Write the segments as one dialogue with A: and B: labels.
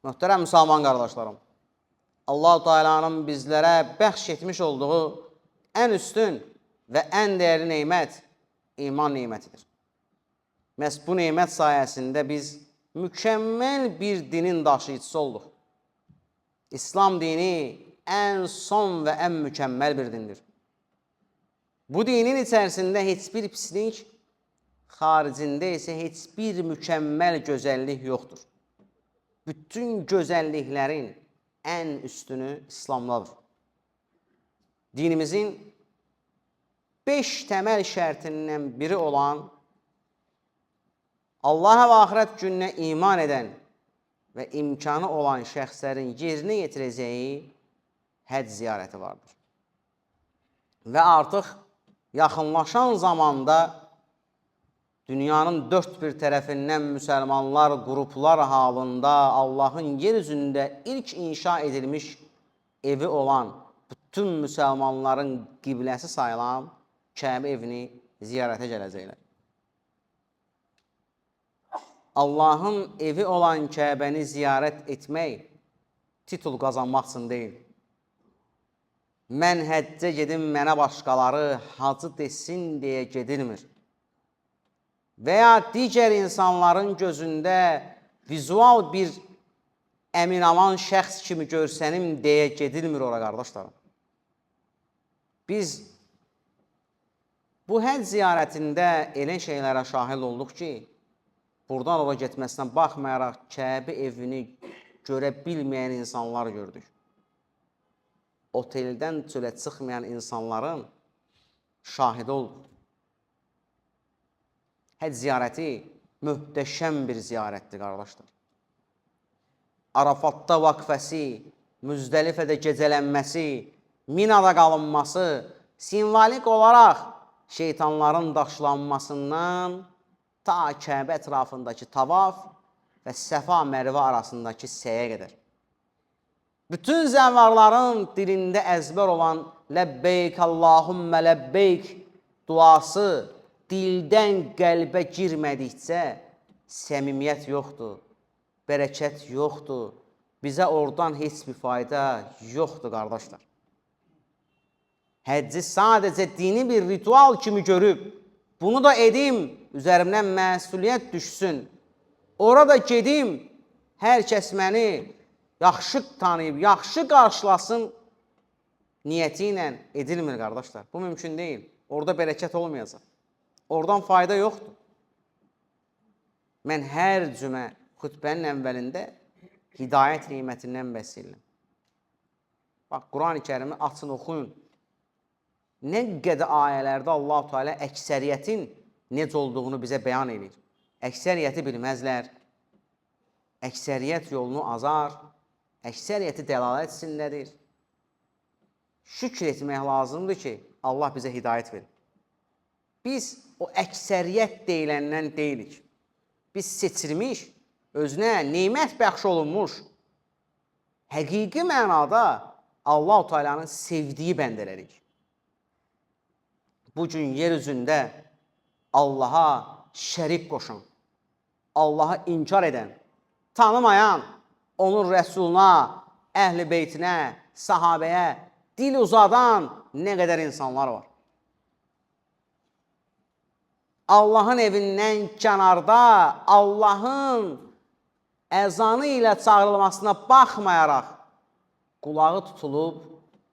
A: Möhtərəm müsəlman qardaşlarım, Allah-u Teala'nın bizlərə bəxş etmiş olduğu ən üstün və ən dəyərli neymət iman neymətidir. Məhz bu neymət sayəsində biz mükəmməl bir dinin daşıyıcısı olduq. İslam dini ən son və ən mükəmməl bir dindir. Bu dinin içərisində heç bir pislik, xaricində isə heç bir mükəmməl gözəllik yoxdur. Bütün gözəlliklərin ən üstünü İslamdadır. Dinimizin 5 təməl şərtindən biri olan Allah'a və axirət gününə iman edən və imkanı olan şəxslərin yerinə yetirəcəyi həcc ziyarəti vardır. Və artıq yaxınlaşan zamanda dünyanın dörd bir tərəfindən müsəlmanlar qruplar halında Allahın yer üzündə ilk inşa edilmiş evi olan bütün müsəlmanların qibləsi sayılan Kəbə evini ziyarətə gələcəklər. Allahın evi olan Kəbəni ziyarət etmək titul qazanmaq üçün deyil. Mən həccə gedim, mənə başqaları hacı desin deyə gedilmir. Və ya digər insanların gözündə vizual bir əminaman şəxs kimi görsənim deyə gedilmir ora qardaşlarım. Biz bu həcc ziyarətində elə şeylərə şahid olduq ki, buradan ora getməsinə baxmayaraq Kəbə evini görə bilməyən insanlar gördük. Oteldən çölə çıxmayan insanların şahidi olduq. Həcc ziyarəti möhtəşəm bir ziyarətdir, qardaşlar. Arafatda vaqfəsi, Müzdəlifədə gecələnməsi, Minada qalınması, simvolik olaraq şeytanların daşlanmasından ta Kəbə ətrafındakı tavaf və Səfa Mərvə arasındakı səyə qədər. Bütün zəvvarların dilində əzbər olan Ləbbeyk Allahümmə Ləbbeyk duası dildən qəlbə girmədikcə səmimiyyət yoxdur, bərəkət yoxdur, bizə oradan heç bir fayda yoxdur, qardaşlar. Həcci sadəcə dini bir ritual kimi görüb, bunu da edim, üzərimdən məsuliyyət düşsün, orada gedim, hər kəs məni yaxşı tanıyıb, yaxşı qarşılasın niyyəti ilə edilmir, qardaşlar. Bu mümkün deyil, orada bərəkət olmayacaq. Oradan fayda yoxdur. Mən hər cümə xütbənin əvvəlində hidayət neymətindən bəhs edirəm. Bax, Quran-ı Kərimi açın, oxuyun. Nə qədər ayələrdə Allah-u Teala əksəriyyətin necə olduğunu bizə bəyan edir. Əksəriyyəti bilməzlər, əksəriyyət yolunu azar, əksəriyyəti dəlalət içindədir. Şükür etmək lazımdır ki, Allah bizə hidayət verir. Biz o əksəriyyət deyiləndən deyilik. Biz seçilmiş, özünə neymət bəxş olunmuş, həqiqi mənada Allah-u Teala'nın sevdiyi bəndələrik. Bugün yer üzündə Allaha şərik qoşan, Allaha inkar edən, tanımayan, onun rəsuluna, əhl-i beytinə, sahabəyə dil uzadan nə qədər insanlar var. Allahın evindən kənarda Allahın əzanı ilə çağrılmasına baxmayaraq qulağı tutulub,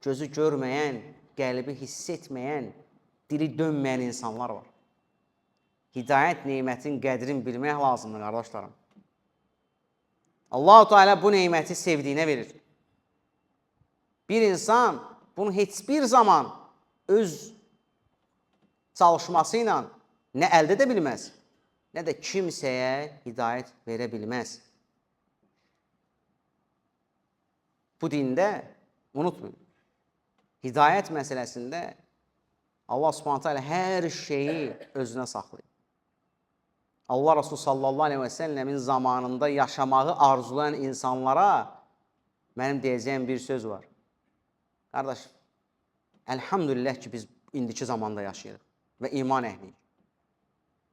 A: gözü görməyən, qəlbi hiss etməyən, dili dönməyən insanlar var. Hidayət neymətin qədrini bilmək lazımdır, qardaşlarım. Allah-u Teala bu neyməti sevdiyinə verir. Bir insan bunu heç bir zaman öz çalışması ilə nə əldə edə bilməz, nə də kimsəyə hidayət verə bilməz. Bu dində, unutmayın, hidayət məsələsində Allah Subhanahu Teala hər şeyi özünə saxlayır. Allah Resulü sallallahu aleyhi və səlləmin zamanında yaşamağı arzulayan insanlara mənim deyəcəyim bir söz var. Qardaş, əlhamdülillah ki, biz indiki zamanda yaşayırıq və iman əhliyik.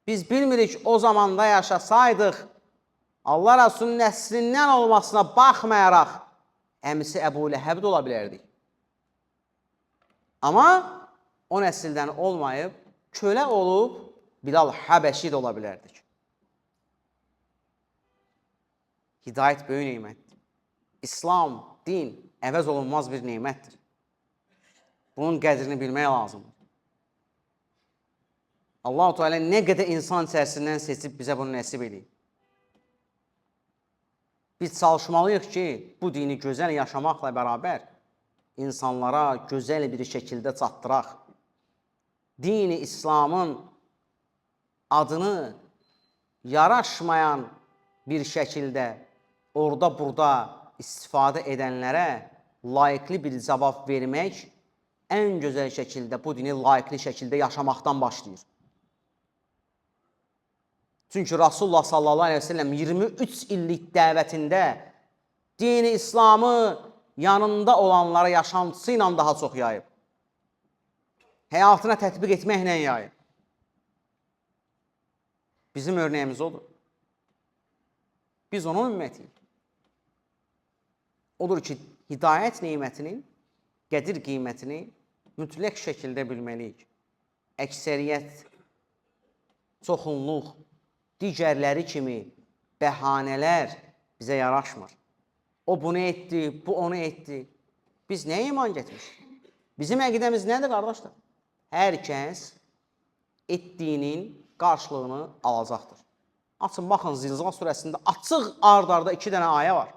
A: Biz bilmirik o zamanda yaşasaydıq Allah Rasulunun nəslindən olmasına baxmayaraq əmisi Əbu Ləhəb də ola bilərdi. Amma o nəsildən olmayıb, kölə olub Bilal Həbəşi də ola bilərdik. Hidayət böyük neymətdir. İslam, din əvəz olunmaz bir neymətdir. Bunun qədrini bilmək lazımdır. Allah-u Teala nə qədər insan içərisindən seçib bizə bunu nəsib edib. Biz çalışmalıyıq ki, bu dini gözəl yaşamaqla bərabər insanlara gözəl bir şəkildə çatdıraq. Dini İslamın adını yaraşmayan bir şəkildə orada-burada istifadə edənlərə layiqli bir cavab vermək ən gözəl şəkildə bu dini layiqli şəkildə yaşamaqdan başlayır. Çünki Rasulullah sallallahu aleyhi ve sellem 23 illik dəvətində dini İslamı yanında olanlara yaşantısı ilə daha çox yayıb. Həyatına tətbiq etməklə yayıb. Bizim örnəyimiz odur. Biz onun ümmətiyik. Odur ki, hidayət neymətinin qədir qiymətini mütləq şəkildə bilməliyik. Əksəriyyət, çoxunluq, digərləri kimi bəhanələr bizə yaraşmır. O bunu etdi, bu onu etdi. Biz nəyə iman getmişik? Bizim əqidəmiz nədir, qardaşlar? Hər kəs etdiyinin qarşılığını alacaqdır. Açın, baxın, Zilzal surəsində açıq ard-arda 2 dənə ayə var.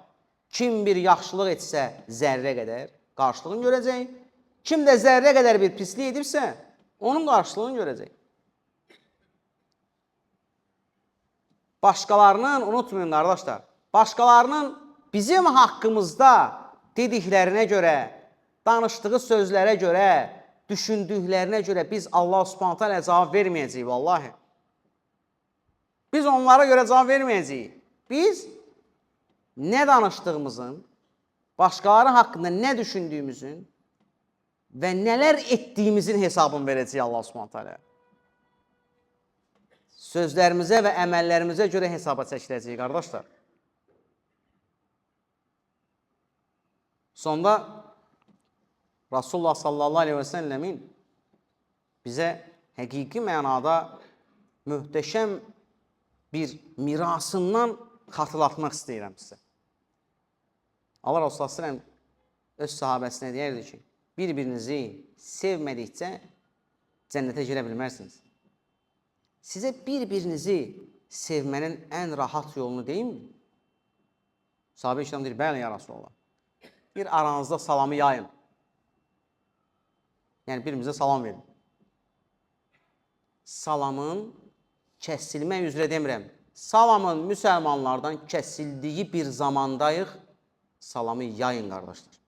A: Kim bir yaxşılıq etsə zərrə qədər qarşılığını görəcək. Kim də zərrə qədər bir pislik edirsə, onun qarşılığını görəcək. Başqalarının, unutmayın qardaşlar, başqalarının bizim haqqımızda dediklərinə görə, danışdığı sözlərə görə, düşündüklərinə görə biz Allah Subhanahu taala cavab verməyəcəyik, vallahi. Biz onlara görə cavab verməyəcəyik. Biz nə danışdığımızın, başqaları haqqında nə düşündüyümüzün və nələr etdiyimizin hesabını verəcəyik Allah Subhanahu taala. Sözlərimizə və əməllərimizə görə hesaba çəkiləcəyik, qardaşlar. Sonda Rasulullah sallallahu aleyhi ve sellemin bizə həqiqi mənada möhtəşəm bir mirasından xatırlatmaq istəyirəm sizə. Allah Resulullah sallallahu öz sahabəsinə deyərdi ki, bir-birinizi sevmədikcə cənnətə girə bilmərsiniz. Sizə bir-birinizi sevmənin ən rahat yolunu deyim mi? Sahabe-i kiram deyir, bəli ya Rasulullah. Bir aranızda salamı yayın. Yəni birimizə salam verin. Salamın kəsilmək üzrə demirəm. Salamın müsəlmanlardan kəsildiyi bir zamandayıq. Salamı yayın, qardaşlar.